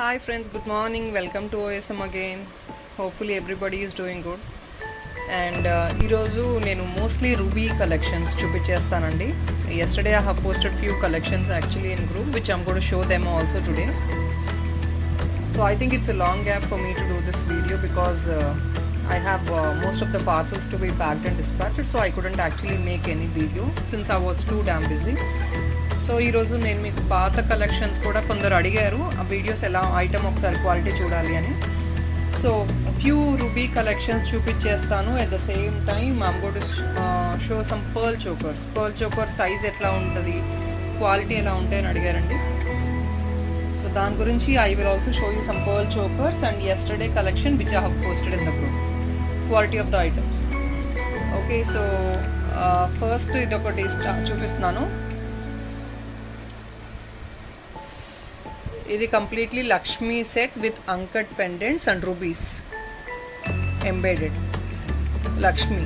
Hi friends, good morning. Welcome to OSM again. Hopefully everybody is doing good. And ఈరోజు నేను mostly ruby collections చూపించేస్తానండి. Yesterday I have posted few collections actually in group which I'm going to show them also today. So I think it's a long gap for me to do this video because I have most of the parcels to be packed and dispatched, so I couldn't actually make any video since I was too damn busy. So ఈరోజు నేను మీకు పాత collections కూడా కొందరు అడిగారు ఆ videos ఎలా item ఒకసారి క్వాలిటీ చూడాలి అని. సో ఫ్యూ రూబీ కలెక్షన్స్ చూపించేస్తాను. At the same time I'm going to show some pearl choker size ఎట్లా ఉంటుంది, క్వాలిటీ ఎలా ఉంటాయని అడిగారండి. సో దాని గురించి I will also show you some pearl chokers and yesterday collection which I have posted in the group, quality of the items. Okay, so first ఇది ఒకటి చూపిస్తున్నాను. ఇది completely Lakshmi set with uncut pendants and rubies embedded Lakshmi.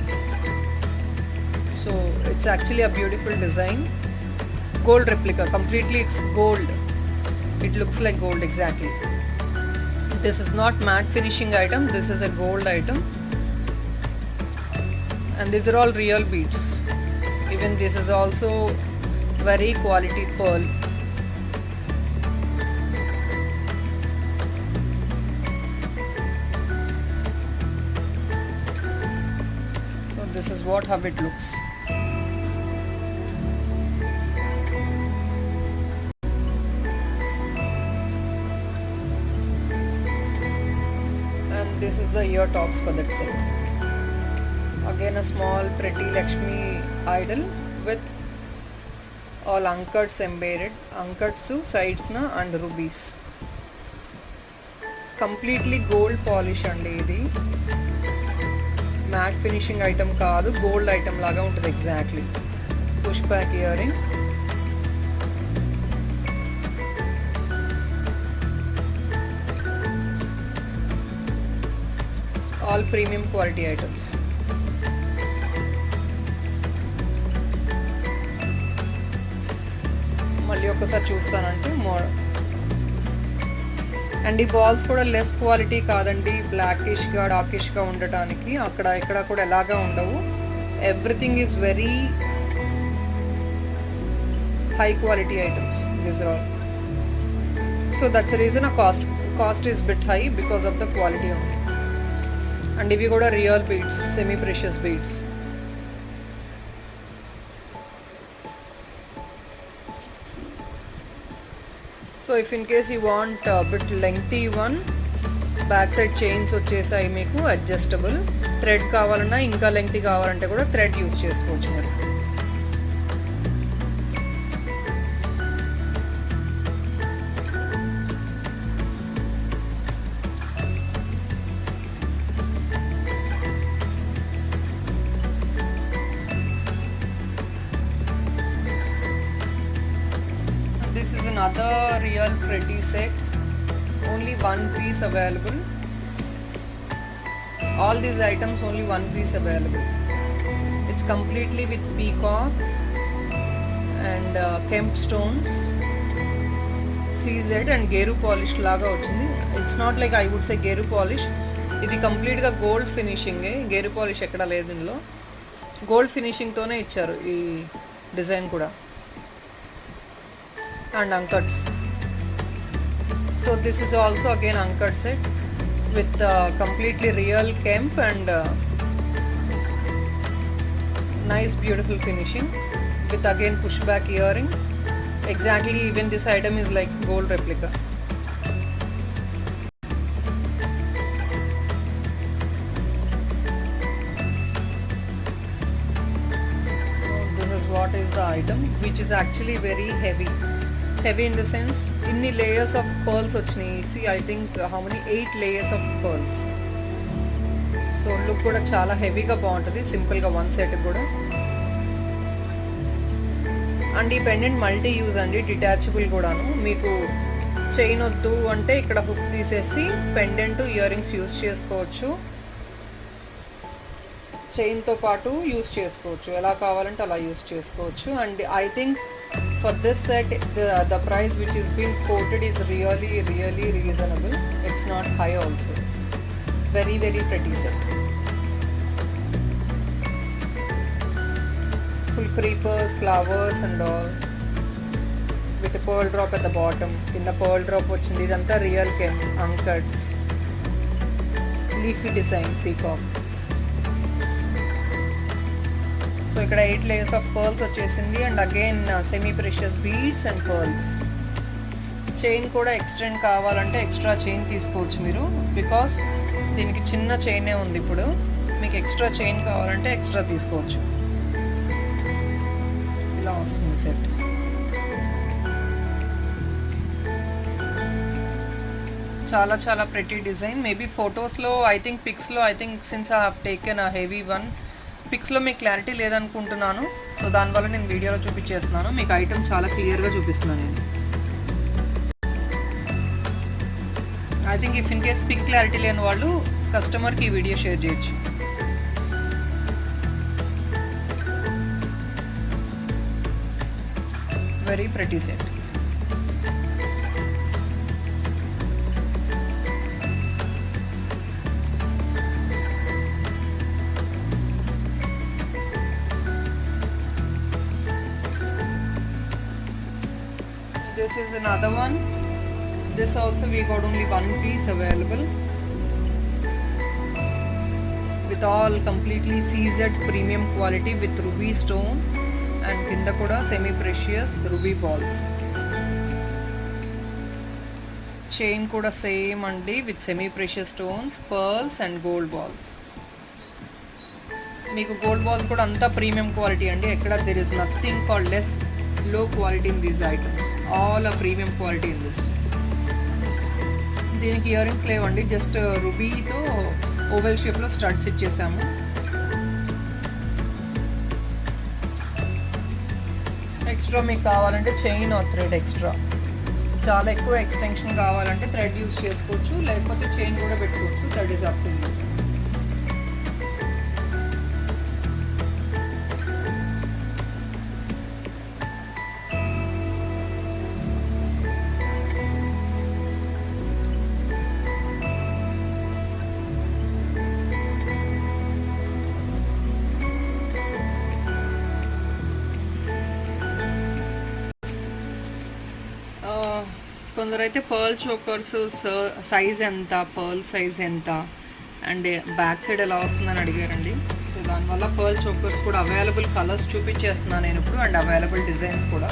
So it's actually a beautiful design, gold replica, completely it's gold. It looks like gold exactly. This is not matte finishing item, this is a gold item, and these are all real beads. Even this is also very quality pearl. So this is how it looks. This is the ear tops for that set. Again a small pretty Lakshmi idol with all ankats embedded, ankats sides na and rubies. Completely gold polish andi idi. Matte finishing item kaadu, gold item laga untadi exactly. Push back earring. All premium quality items. మళ్ళీ ఒకసారి చూస్తానంటే more. And ఈ balls కూడా less quality కాదండి, బ్లాకిష్గా డార్కిష్గా ఉండటానికి. అక్కడ ఇక్కడ కూడా ఎలాగా ఉండవు. Everything is very high quality items these are all. So that's the reason uh cost is bit high because of the quality of it. And ఇవి కూడా real beads, semi precious beads. So if in case you want bit lengthy one, back side chains వచ్చేసాయి మీకు adjustable. Thread కావాలన్నా ఇంకా lengthy కావాలంటే కూడా thread use చేసుకోవచ్చు మరి. This is another real pretty set, only one piece available. All these items only one piece available. It's completely with peacock and kemp stones, CZ and geru polish laga vachindi. It's not like I would say geru polish. ఇది complete గా gold finishing. Gear polish ఎక్కడ లేదు ఇందులో, gold finishing తోనే ఇచ్చారు ఈ design కూడా. And ankats. So this is also again ankat set with completely real kemp and nice beautiful finishing with again pushback earring. Exactly, even this item is like gold replica. So this is what is the item, which is actually very heavy in the sense inni layers of pearls vachnayi. See, I think how many 8 layers of pearls. So look kuda chaala heavy ga baaguntadi, simple ga one set kuda. And ee pendant multi use andi, detachable kudanu. Meeku chain oddu ante ikkada hook తీసేసి pendant ear rings use చేసుకోవచ్చు. చైన్తో పాటు use చేసుకోవచ్చు, ఎలా కావాలంటే అలా use చేసుకోవచ్చు. And I think For this set, the price which is being quoted is really reasonable. It's not high also. Very pretty set. Full creepers, flowers and all, with a pearl drop at the bottom. In the pearl drop vachindi, idantha real anchors. Leafy design, peacock. So ikkada 8 layers of pearls vachesindi, and again semi precious beads and pearls. Chain kuda extend kavalante extra chain teesukochu meeru, because దీనికి చిన్న chain ఉంది. ఇప్పుడు మీకు extra chain కావాలంటే extra తీసుకోవచ్చు. ఇలా వస్తుంది set. చాలా ప్రెటీ డిజైన్. మేబీ ఫొటోస్లో I think since I have taken a heavy one, పిక్స్లో మీకు క్లారిటీ లేదనుకుంటున్నాను. సో దానివల్ల నేను వీడియోలో చూపించేస్తున్నాను. మీకు ఐటమ్ చాలా క్లియర్గా చూపిస్తున్నాను నేను. I think if in case pick clarity లేని వాళ్ళు కస్టమర్కి ఈ వీడియో షేర్ చేయొచ్చు. Very pretty set. This is another one. This also we got only one piece available, with all completely seasoned premium quality with ruby stone, and kinda kuda semi precious ruby balls. Chain kuda same andi with semi precious stones, pearls and gold balls. Meeku gold balls kuda anta premium quality andi. Ekkada there is nothing called less low quality in these items. All are premium quality in this. దీనికి ear rings లేవండి, just రూబీతో oval షేప్లో studs ఇచ్చేసాము. Extra మీకు కావాలంటే chain are thread extra, చాలా ఎక్కువ extension కావాలంటే thread use చేసుకోవచ్చు, లేకపోతే చైన్ కూడా పెట్టుకోవచ్చు. That is up to you. కొందరైతే పర్ల్ చోకర్స్ సైజ్ ఎంత, పర్ల్ సైజ్ ఎంత, అండ్ బ్యాక్ సైడ్ ఎలా వస్తుందని అడిగారండి. సో దానివల్ల పర్ల్ చోకర్స్ కూడా అవైలబుల్ కలర్స్ చూపించేస్తున్నాను నేను ఇప్పుడు, అండ్ అవైలబుల్ డిజైన్స్ కూడా.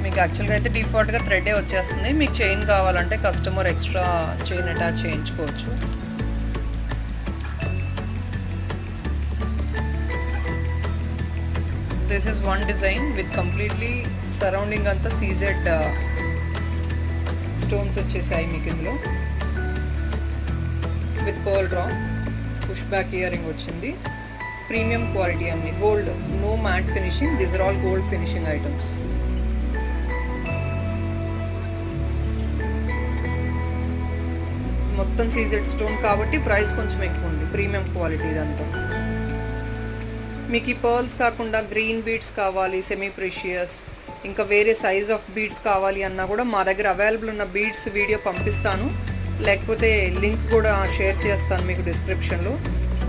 మీకు యాక్చువల్గా అయితే డిఫాల్ట్గా థ్రెడ్డే వచ్చేస్తుంది. మీకు చైన్ కావాలంటే కస్టమర్ ఎక్స్ట్రా చైన్ అటాచ్ చేయించుకోవచ్చు. This is one design with completely surrounding anta seasoned stones వచ్చేసాయి మీకు ఇందులో, with pearl drop, push back earring వచ్చింది. ప్రీమియం క్వాలిటీ అన్ని gold, no matte finishing, these are all gold finishing items. మొత్తం CZ stone కాబట్టి price కొంచెం ఎక్కువ ఉంది. ప్రీమియం క్వాలిటీ ఇదంతా. మీకు ఈ పర్ల్స్ కాకుండా గ్రీన్ బీడ్స్ కావాలి, సెమీ ప్రెషియస్, ఇంకా వేరే సైజ్ ఆఫ్ బీడ్స్ కావాలి అన్నా కూడా మా దగ్గర అవైలబుల్ ఉన్న బీడ్స్ వీడియో పంపిస్తాను, లేకపోతే లింక్ కూడా షేర్ చేస్తాను మీకు డిస్క్రిప్షన్లో.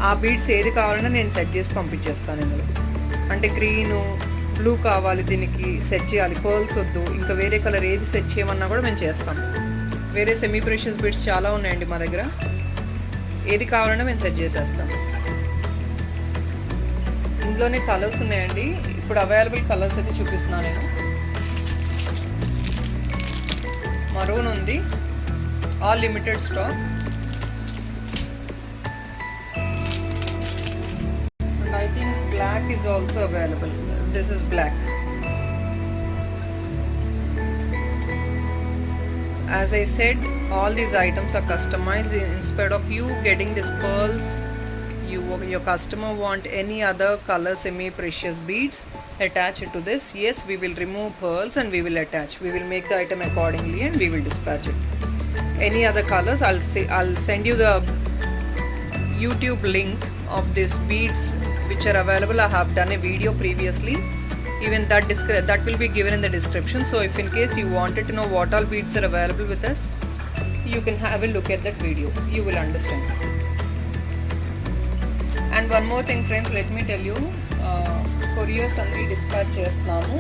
ఆ బీడ్స్ ఏది కావాలన్నా నేను సెట్ చేసి పంపించేస్తాను ఇందులో. అంటే గ్రీను, బ్లూ కావాలి, దీనికి సెట్ చేయాలి, పర్ల్స్ వద్దు, ఇంకా వేరే కలర్ ఏది సెట్ చేయమన్నా కూడా మేము చేస్తాం. వేరే సెమీ ప్రెషియస్ బీడ్స్ చాలా ఉన్నాయండి మా దగ్గర, ఏది కావాలన్నా మేము సెట్ చేసేస్తాం. ఇందులోనే కలర్స్ ఉన్నాయండి. ఇప్పుడు అవైలబుల్ కలర్స్ అయితే చూపిస్తున్నాను నేను. మరూన్ ఉంది, all limited stock. And I think black is also available. This is black. As I said, all these items are customized. Instead of you getting these pearls, your customer want any other color semi precious beads, attach it to this. Yes, we will remove pearls and we will attach. We will make the item accordingly and we will dispatch it. Any other colors, I'll send you the YouTube link of this beads which are available, I have done a video previously. Even that will be given in the description. So if in case you wanted to know what all beads are available with us, you can have a look at that video. You will understand. And one more thing friends, let me tell you, couriers అన్ని dispatch చేస్తున్నాము.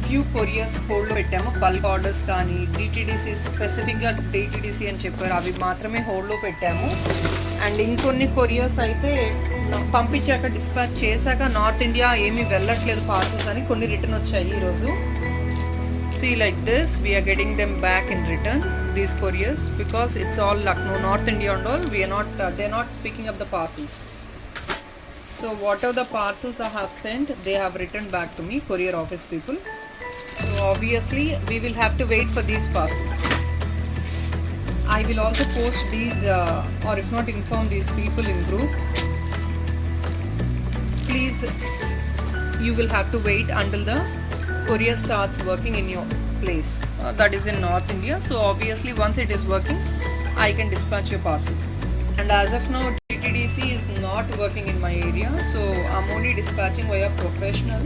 Few couriers హోల్డ్లో పెట్టాము. Bulk orders కానీ DTDC స్పెసిఫిక్గా DTDC అని చెప్పారు, అవి మాత్రమే హోల్డ్లో పెట్టాము. అండ్ ఇంకొన్ని కొరియర్స్ అయితే పంపించాక డిస్పాచ్ చేశాక నార్త్ ఇండియా ఏమీ వెళ్ళట్లేదు పార్సల్స్ అని కొన్ని రిటర్న్ వచ్చాయి ఈరోజు. See like this, we are getting them back in return, these couriers, because it's all Lucknow, North India and all. We are not, they're not picking up the parcels. So whatever the parcels I have sent, they have returned back to me, courier office people. So obviously we will have to wait for these parcels. I will also post these or if not inform these people in group. Please, you will have to wait until the courier starts working in your place. That is in North India. So obviously once it is working, I can dispatch your parcels. And as of now, DTDC is not working in my area, so I'm only dispatching via professional.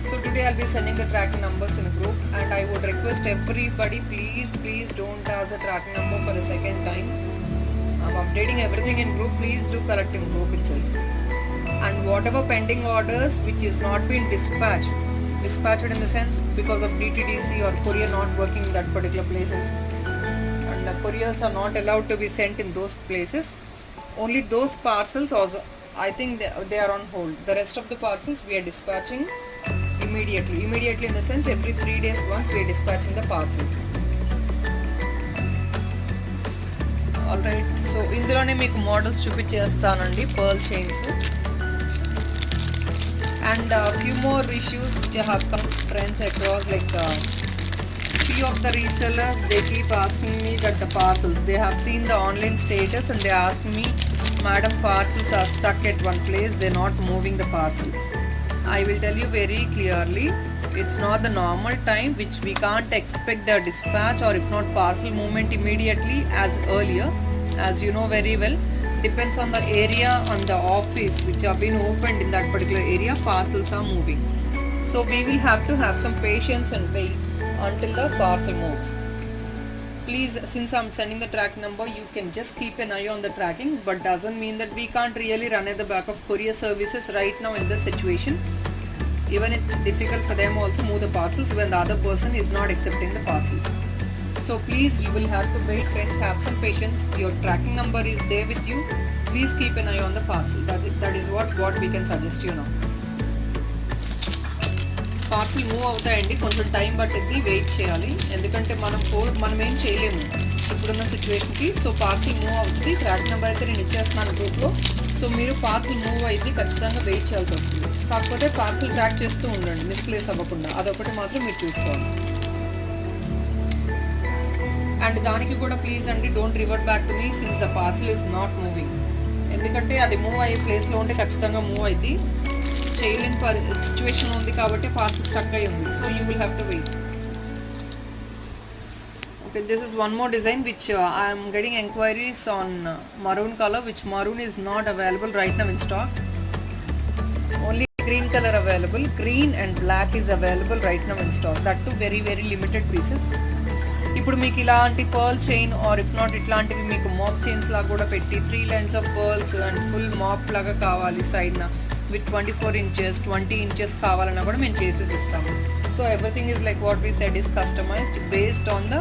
So today I'll be sending the tracking numbers in group, and I would request everybody, please don't ask the tracking number for the second time. I'm updating everything in group. Please do correct in group itself. And whatever pending orders which is not been dispatched in the sense because of DTDC or courier not working in that particular places, and the couriers are not allowed to be sent in those places, only those parcels also, I think they are on hold. The rest of the parcels we are dispatching immediately in the sense every 3 days once we are dispatching the parcel. Alright, so ఇందులోనే మీకు models చూపించేస్తానండి, pearl chains. And few more issues which have come friends across, like few of the resellers, they keep asking me that the parcels, they have seen the online status and they ask me, madam, parcels are stuck at one place, they're not moving the parcels. I will tell you very clearly, it's not the normal time which we can't expect the dispatch or if not parcel movement immediately as earlier. As you know very well, depends on the area, on the office which have been opened in that particular area, parcels are moving. So we will have to have some patience and wait until the parcel moves. Please, since I'm sending the track number, you can just keep an eye on the tracking, but doesn't mean that we can't really run at the back of courier services right now in this situation. Even it's difficult for them also move the parcels when the other person is not accepting the parcels. So please, you will have to wait friends, have some patience. Your tracking number is there with you. Please keep an eye on the parcel. That is what we can suggest you now. Parcel move అవుతాయండి, కొంచెం time పట్టింది, wait చేయాలి. ఎందుకంటే మనం ఏం చేయలేము ఇప్పుడున్న సిచ్యువేషన్కి. సో పార్సిల్ మూవ్ అవుతుంది. ట్రాక్ నెంబర్ అయితే నేను ఇచ్చేస్తున్నాను గ్రూప్లో. సో మీరు పార్సిల్ మూవ్ అయితే ఖచ్చితంగా వెయిట్ చేయాల్సి వస్తుంది. కాకపోతే పార్సిల్ ట్రాక్ చేస్తూ ఉండండి, మిస్ప్లేస్ అవ్వకుండా. అదొకటి మాత్రం మీరు చూసుకోవాలి. అండ్ దానికి కూడా ప్లీజ్ అండి, don't revert back to me since the parcel is not moving. ఎందుకంటే అది మూవ్ అయ్యే ప్లేస్లో ఉంటే ఖచ్చితంగా మూవ్ అవుతుంది. చేయలేని సిచ్యువేషన్ ఉంది కాబట్టి పార్సల్ స్టక్ అయి ఉంది. So you will have to wait. Okay, this is one more design which I am getting enquiries on maroon color, which maroon is not available right now in stock. Only green color available. Green and black is available right now in stock. That too very limited pieces. ఇప్పుడు మీకు ఇలాంటి pearl chain or if not ఇట్లాంటివి మీకు mop chains లాగా కూడా పెట్టి 3 lines of pearls and full mop లాగా కావాలి సైడ్న విత్ 24 inches 20 inches కావాలన్నా కూడా మేము చేసేసి ఇస్తాము. So everything is like what we said is customized based on the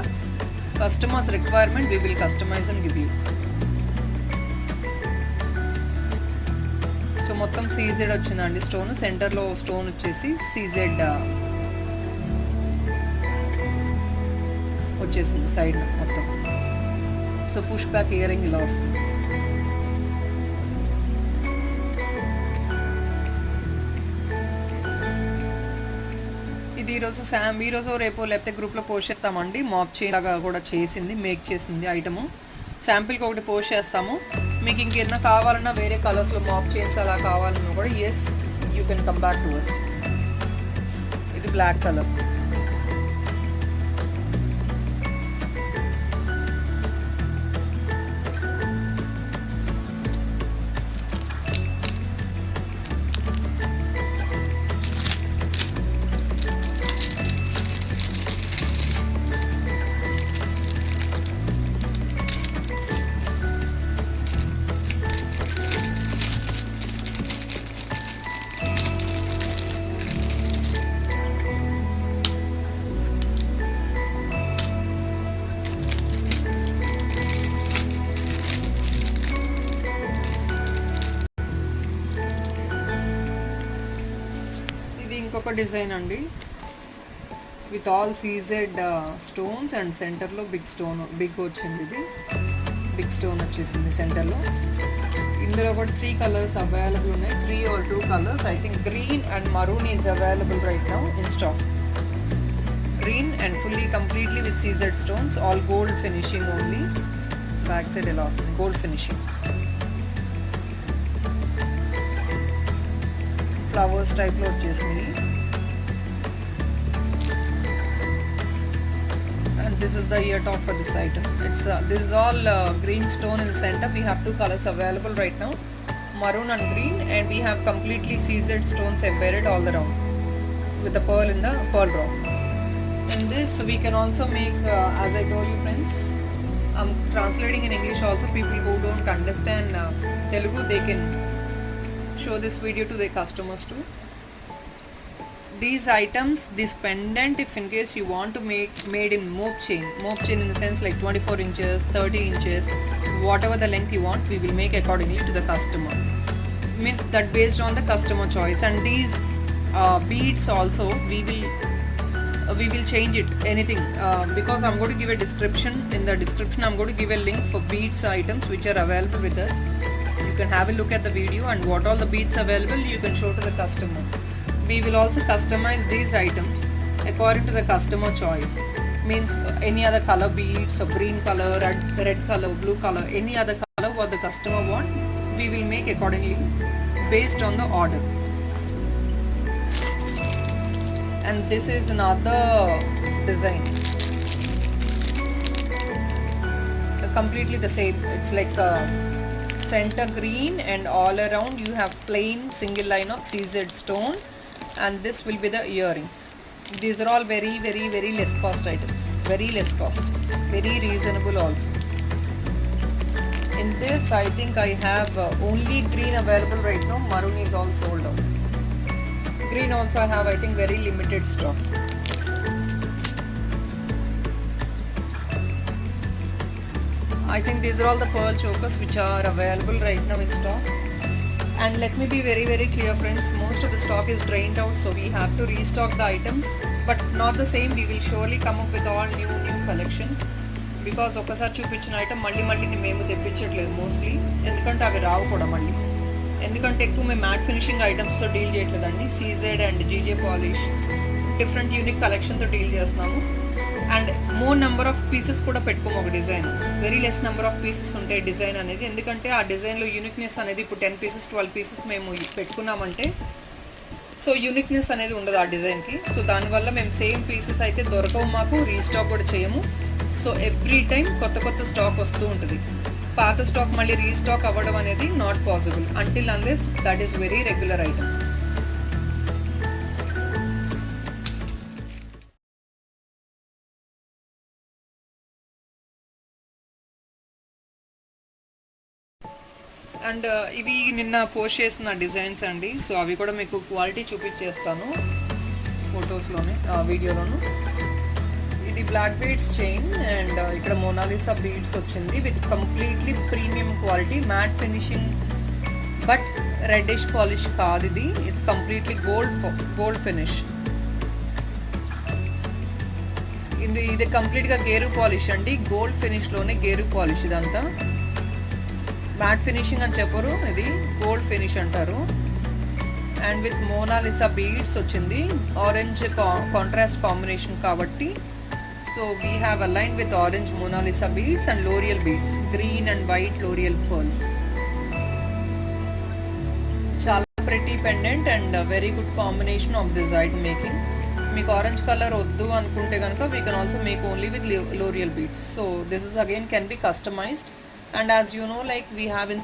customers requirement. We will customize and give you. So మొత్తం సీజెడ్ వచ్చిందండి స్టోన్. సెంటర్లో స్టోన్ వచ్చేసి సీజెడ్ వచ్చేసింది సైడ్ మొత్తం. సో పుష్ బ్యాక్ ఇయరింగ్ ఇలా వస్తుంది. ఇది ఈరోజు రేపు లేకపోతే గ్రూప్లో పోస్ట్ చేస్తామండి. మాప్ చైన్ లాగా కూడా చేసింది, మేక్ చేసింది ఐటము. శాంపిల్కి ఒకటి పోస్ట్ చేస్తాము. మీకు ఇంకేదైనా కావాలన్నా వేరే కలర్స్లో మాప్ చైన్స్ అలా కావాలన్నా కూడా yes you can come back to us. ఇది బ్లాక్ కలర్. ఇదొక డిజైన్ అండి, with all CZ stones and సెంటర్లో బిగ్ వచ్చింది. ఇది బిగ్ స్టోన్ వచ్చేసింది సెంటర్లో. ఇందులో కూడా 3 కలర్స్ అవైలబుల్ ఉన్నాయి, 3 or 2 colours. I think green and maroon is available right now in stock. Green and fully completely with CZ stones, all gold finishing only. Back side ఎలా వస్తుంది, gold finishing, flowers టైప్లో వచ్చేసినాయి. This is the ear top for this item. This is all green stone in the center. We have 2 colors available right now, maroon and green, and we have completely seasoned stones embedded all around with the pearl in the pearl rock. In this we can also make, as I told you friends, I'm translating in English also. People who don't understand Telugu, they can show this video to their customers too. These items, this pendant, if in case you want to make made in mope chain in the sense like 24 inches, 30 inches, whatever the length you want, we will make accordingly to the customer. Means that based on the customer choice. And these beads also we will change it anything, because I'm going to give a description. In the description I'm going to give a link for beads items which are available with us. You can have a look at the video, and what all the beads available you can show to the customer. We will also customize these items according to the customer choice. Means any other color beads, or green color, red color, blue color, any other color what the customer want, we will make accordingly based on the order. And this is another design, completely the same. It's like a center green, and all around you have plain single line of seasoned stone, and this will be the earrings. These are all very very very less cost items, very less cost, very reasonable also. In this I think I have only green available right now. Maroon is all sold out. Green also I have, I think, very limited stock. I think these are all the pearl chokers which are available right now in stock. And let me be very very clear friends, most of the stock is drained out, so we have to restock the items, but not the same. We will surely come up with all new collection, because ఒకసారి చూపించిన item మళ్ళీ మేము తెప్పించట్లేదు mostly, ఎందుకంటే అవి రావు కూడా మళ్ళీ. ఎందుకంటే ఎక్కువ మేము మ్యాట్ ఫినిషింగ్ ఐటమ్స్తో డీల్ చేయట్లేదండి. CZ and GJ polish different unique కలెక్షన్తో డీల్ చేస్తున్నాము. And more number of pieces కూడా పెట్టుకోము ఒక design. Very less number of pieces ఉంటాయి డిజైన్ అనేది, ఎందుకంటే ఆ డిజైన్లో యూనిక్నెస్ అనేది ఇప్పుడు 10 pieces 12 pieces మేము పెట్టుకున్నామంటే సో యూనిక్నెస్ అనేది ఉండదు ఆ డిజైన్కి. సో దానివల్ల మేము సేమ్ పీసెస్ అయితే దొరకవు, మాకు రీస్టాక్ కూడా చేయము. సో ఎవ్రీ టైం కొత్త స్టాక్ వస్తూ ఉంటుంది. పాత స్టాక్ మళ్ళీ రీస్టాక్ అవ్వడం అనేది not possible until unless that is very regular item. And ఇవి నిన్న పోస్ట్ చేసిన డిజైన్స్ అండి, సో అవి కూడా మీకు క్వాలిటీ చూపించేస్తాను ఫొటోస్లోనే, వీడియోలోను. ఇది బ్లాక్ బీడ్స్ చైన్, అండ్ ఇక్కడ మోనాలిసా బీడ్స్ వచ్చింది with completely premium quality matte finishing, but reddish polish కాదు ఇది. It's completely gold finish. ఇది కంప్లీట్గా గేరు పాలిష్ అండి, గోల్డ్ ఫినిష్లోనే గేరు పాలిష్. ఇదంతా మ్యాట్ ఫినిషింగ్ అని చెప్పరు, ఇది గోల్డ్ ఫినిష్ అంటారు. అండ్ విత్ మోనాలిసా బీడ్స్ వచ్చింది, ఆరెంజ్ కాంట్రాస్ట్ కాంబినేషన్ కాబట్టి. So we have align with orange Monalisa beads and L'Oreal beads, green and white L'Oreal pearls. చాలా pretty pendant and very good combination of this item making. మీకు orange colour వద్దు అనుకుంటే కనుక we can also make only with L'Oreal beads. So this is again can be customized. And as you know, like we have in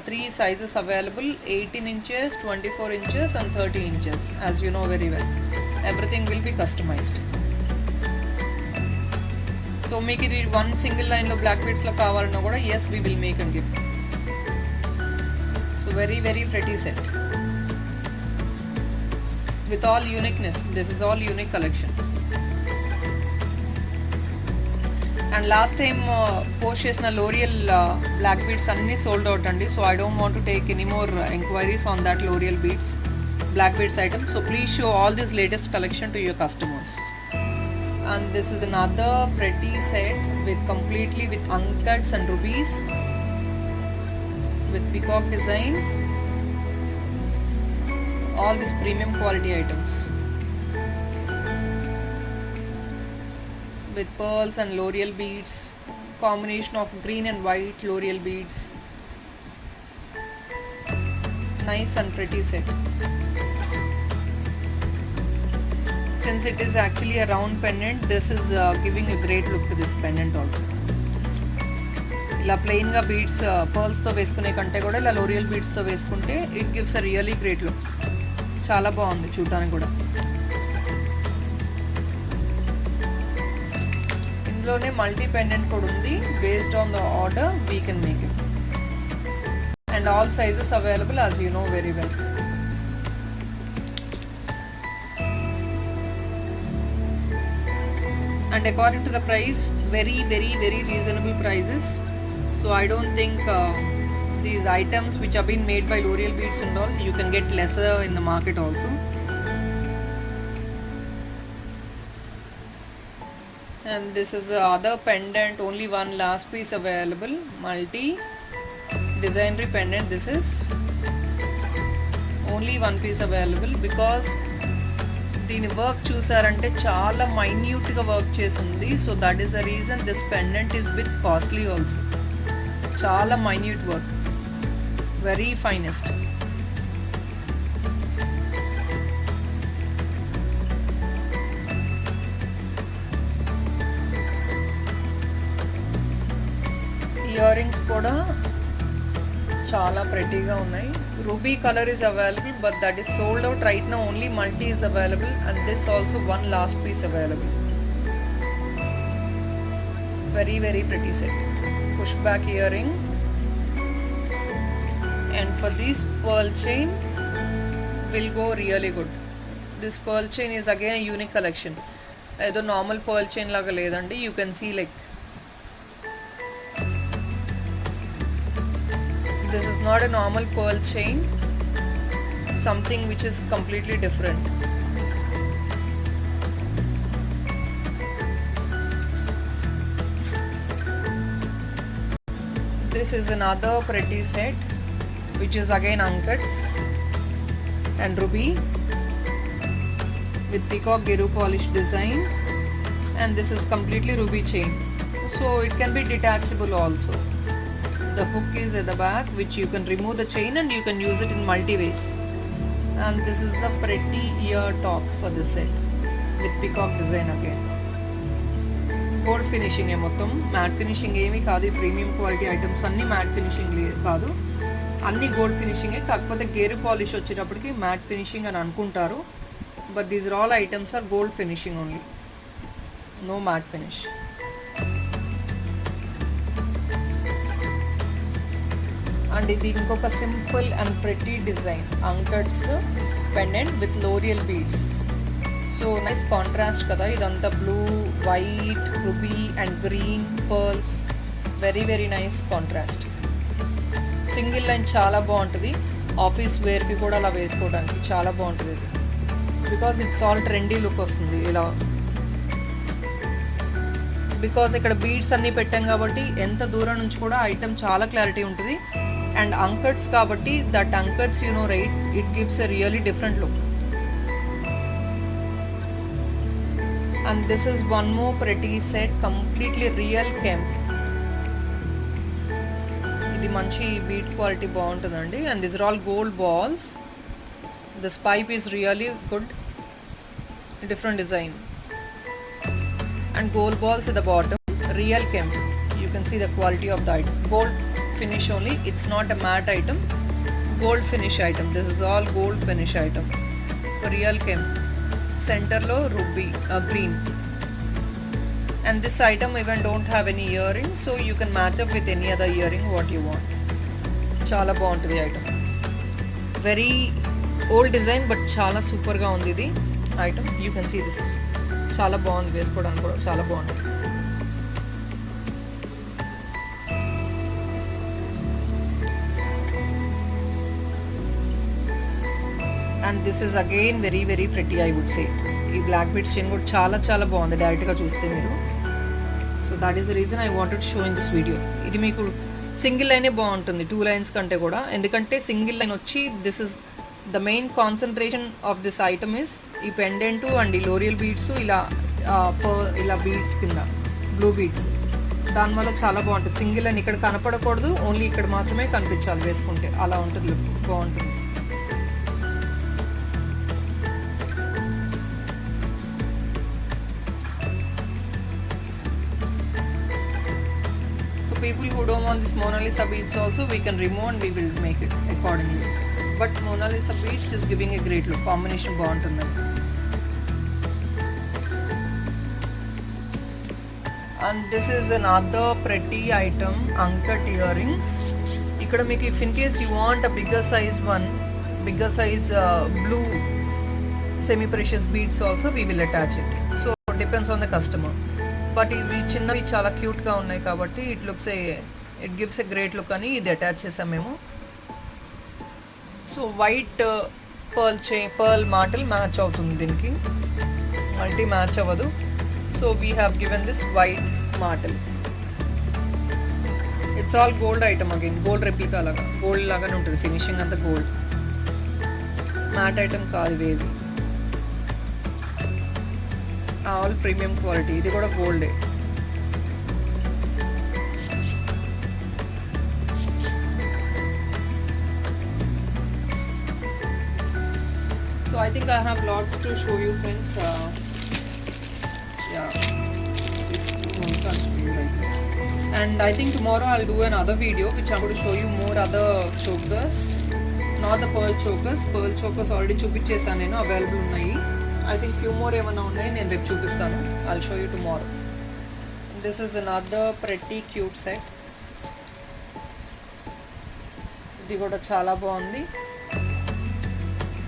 three sizes available: 18 inches, 24 inches and 30 inches, as you know very well. Everything will be customized. So make it one single line lo black beads lo kavalana kuda, yes, we will make and give. So very very pretty set with all uniqueness. This is all unique collection. And last time post చేసిన L'Oreal black beads అన్నీ sold out అండి. So I don't want to take any more enquiries on that L'Oreal beads. black beads item. So please show all this latest collection to your customers. And this is another pretty set with completely with uncuts and rubies with peacock design. All these premium quality items with pearls and L'Oreal beads, combination of green and white L'Oreal beads. Nice and pretty set. Since it is actually a round pendant, this is giving a great look to this pendant also. ఇలా ప్లెయిన్గా beads పర్ల్స్తో వేసుకునే కంటే కూడా ఇలా L'Oreal బీడ్స్తో వేసుకుంటే it gives a really great look. చాలా బాగుంది చూడటానికి కూడా. ఇందులోనే మల్టీ పెండెంట్ కూడా ఉంది. Based on the order we can make it. And all sizes available as you know very well. And according to the price, very reasonable prices. So I don't think these items which have been made by L'Oreal beads and all, you can get lesser in the market also. And this is the other pendant, only one last piece available, multi designery pendant. This is only one piece available because దీని work చూసారంటే చాలా మైన్యూట్గా work చేసి ఉంది. So that is the reason this pendant is bit costly also. చాలా minute work, very finest. Earrings కూడా చాలా ప్రెటీగా ఉన్నాయి. Ruby color is available, but that is sold out right now. Only multi is available, and this also one last piece available. Very pretty set. Pushback earring, and for this pearl chain will go really good. This pearl chain is again a unique collection. Edo normal pearl chain laga ledandi. You can see like this is not a normal pearl chain, something which is completely different. This is another pretty set which is again uncuts and ruby with peacock geru polish design, and this is completely ruby chain, so it can be detachable also. The hook is at the back which you can remove the chain and you can use it in multi ways. And this is the pretty ear tops for this set with peacock design again. Gold finishing మొత్తం, matte finishing ఏమీ కాదు. Premium quality items అన్నీ matte finishing కాదు, అన్నీ gold ఫినిషింగే. కాకపోతే గేరు polish వచ్చేటప్పటికి మ్యాట్ ఫినిషింగ్ అని అనుకుంటారు. But these all items are gold finishing only, no matte finish. And ఇది ఇంకొక simple and pretty design uncuts pendant with L'Oreal beads. So nice contrast కదా, ఇదంతా blue, white, ruby and green pearls. Very nice contrast. Single line చాలా బాగుంటుంది. Office వేర్కి కూడా అలా వేసుకోవడానికి చాలా బాగుంటుంది ఇది. Because it's all trendy look వస్తుంది ఇలా. బికాజ్ ఇక్కడ బీడ్స్ అన్నీ పెట్టాం కాబట్టి ఎంత దూరం నుంచి కూడా ఐటమ్ చాలా క్లారిటీ ఉంటుంది. And uncuts kabatti, that uncuts, you know, right, it gives a really different look. And this is one more pretty set, completely real kemp. Idi manchi bead quality baaguntundandi, and these are all gold balls. This pipe is really good, different design, and gold balls at the bottom, real kemp. You can see the quality of the item. Gold finish only, it's not a matte item, gold finish item. This is all gold finish item, real kemp. Center lo ruby green, and this item even don't have any earring, so you can match up with any other earring what you want. Chala baaguntadi item, very old design but chala super ga undi idi item. You can see this, chala baagundi, veskodaniki kuda chala baagundi. And this is again very very pretty I would say. ఈ black beads chain కూడా చాలా చాలా బాగుంది డైరెక్ట్గా చూస్తే మీరు. So that is the reason I wanted show in this video. ఇది మీకు సింగిల్ లైనే బాగుంటుంది 2 లైన్స్ కంటే కూడా, ఎందుకంటే సింగిల్ లైన్ వచ్చి this is the main concentration of this item is ఈ పెండెంట్ అండ్ ఈ లోరియల్ బీడ్స్ ఇలా ఇలా బీడ్స్ కింద బ్లూ బీడ్స్, దానివల్ల చాలా బాగుంటుంది. సింగిల్ లైన్ ఇక్కడ కనపడకూడదు, ఓన్లీ ఇక్కడ మాత్రమే కనిపించాలి వేసుకుంటే, అలా ఉంటుంది లుక్, బాగుంటుంది. People who don't want this Mona Lisa beads also, we can remove and we will make it accordingly. But Mona Lisa beads is giving a great look. Combination బాగుంటుంది. And this is another pretty item, uncut earrings. ఇక్కడ మీకు if in case you want a bigger size one, bigger size blue semi precious beads also, we will attach it. So it depends on the customer. But ఇవి చిన్నవి చాలా క్యూట్గా ఉన్నాయి కాబట్టి it gives a great look అని ఇది attach చేసాం మేము. So white pearl mattal match అవుతుంది దీనికి, మల్టీ మ్యాచ్ అవ్వదు. So we have given this white mattal. It's all gold item again, gold replica లాగా, గోల్డ్ లాగానే ఉంటుంది ఫినిషింగ్ అంతా గోల్డ్, మ్యాట్ ఐటమ్ కాదు ఇవేవి, ఆల్ ప్రీమియం క్వాలిటీ. ఇది కూడా గోల్డే. So I think I have lots to show you friends. And I think tomorrow I'll do another video which I'm going to show you more other chokers, not the pearl chokers. Pearl chokers already చూపించేసాను నేను, available ఉన్నాయి. I think few more ఏమైనా ఉన్నాయి, నేను రేపు చూపిస్తాను. I'll show you tomorrow. This is another pretty cute set. ఇది కూడా చాలా బాగుంది,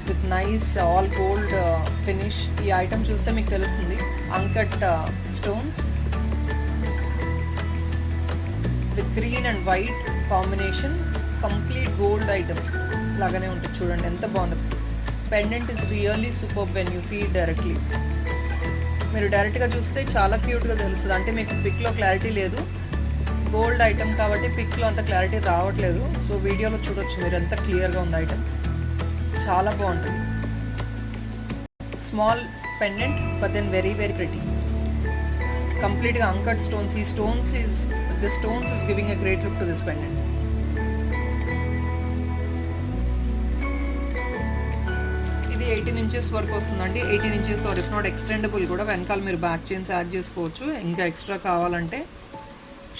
with nice all gold finish. ఈ ఐటమ్ చూస్తే మీకు తెలుస్తుంది, uncut stones with green and white combination, complete gold item లాగానే ఉంటుంది. చూడండి ఎంత బాగుంది. Pendant is really super when you see it directly. మీరు డైరెక్ట్గా చూస్తే చాలా క్యూట్గా తెలుస్తుంది, అంటే మీకు పిక్లో క్లారిటీ లేదు, గోల్డ్ ఐటమ్ కాబట్టి పిక్స్లో అంత క్లారిటీ రావట్లేదు. సో వీడియోలో చూడొచ్చు మీరు ఎంత క్లియర్గా ఉంది ఐటమ్, చాలా బాగుంటుంది. Small pendant but then very very pretty, కంప్లీట్గా అంకట్ స్టోన్స్. ఈ stones is giving a great look to this pendant. ఇది 18 inches వరకు వస్తుందండి, 18 inches or if not extendable కూడా. వెనకాల మీరు బ్యాక్ చైన్స్ యాడ్ చేసుకోవచ్చు, ఇంకా ఎక్స్ట్రా కావాలంటే,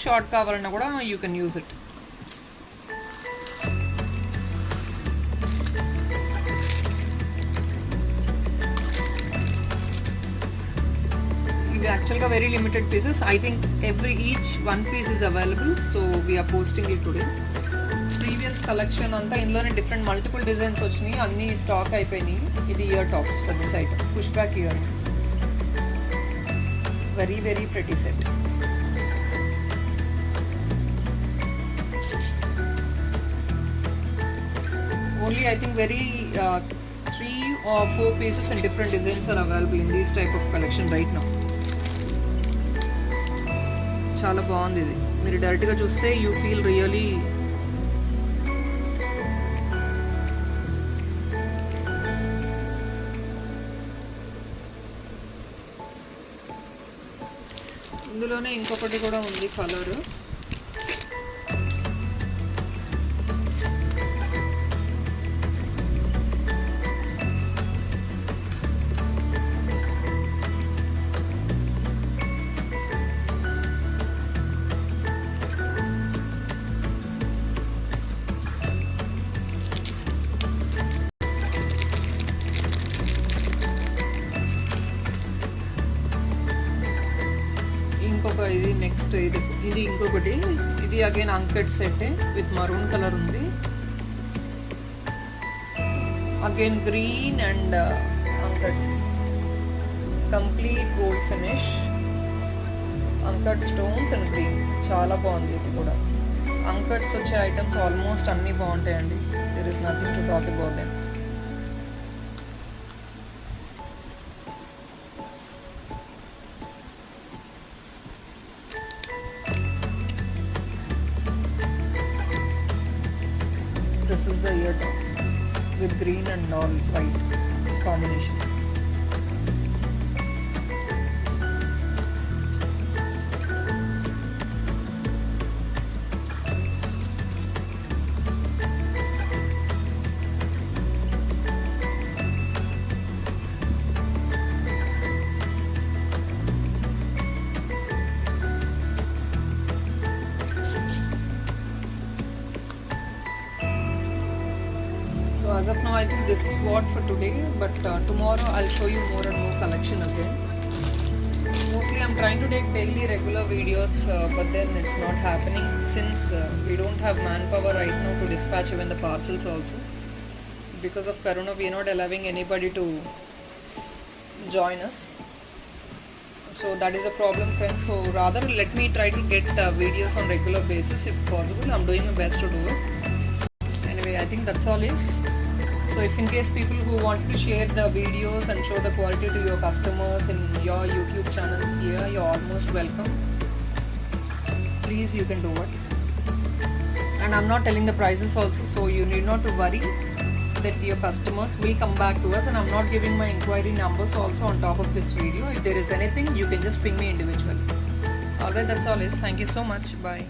షార్ట్ కావాలన్నా కూడా యూ కెన్ యూజ్ ఇట్. ఇవి యాక్చువల్గా very limited pieces. I think each 1 piece is available, so we are posting it today. Previous collection అంతా ఇందులోనే డిఫరెంట్ మల్టిపుల్ డిజైన్స్ వచ్చినాయి, అన్నీ స్టాక్ అయిపోయినాయి. ఇది ear tops for this item, push back ear rings, very very pretty set. Only I think very 3 or 4 pieces and different designs are available in this type of collection right now. చాలా బాగుంది ఇది, మీరు డైరెక్ట్గా చూస్తే you feel really ఇందులోనే ఇంకొకటి కూడా ఉంది కలర్. ఇది నెక్స్ట్, ఇది ఇంకొకటి. ఇది again uncut set with maroon colour ఉంది. Again green and uncuts, complete gold finish, uncut stones and green, చాలా బాగుంది. ఇది కూడా అంకట్స్ వచ్చే ఐటమ్స్ ఆల్మోస్ట్ అన్నీ బాగుంటాయండి, there is nothing to talk about them. this is the ear top with green and all white combination. So as of now I think this is what for today, but tomorrow I'll show you more and more collection again. Mostly I'm trying to take daily regular videos, but then it's not happening since we don't have manpower right now to dispatch even the parcels also. Because of Corona we are not allowing anybody to join us. So that is a problem, friends. So rather let me try to get videos on regular basis if possible. I'm doing my best to do it. Anyway, I think that's all is. So if in case people who want to share the videos and show the quality to your customers in your YouTube channels here, you're almost welcome. Please, you can do it. And I'm not telling the prices also, so you need not to worry that your customers will come back to us, and I'm not giving my inquiry numbers also on top of this video. If there is anything, you can just ping me individually. Alright, that's all is. Thank you so much. Bye.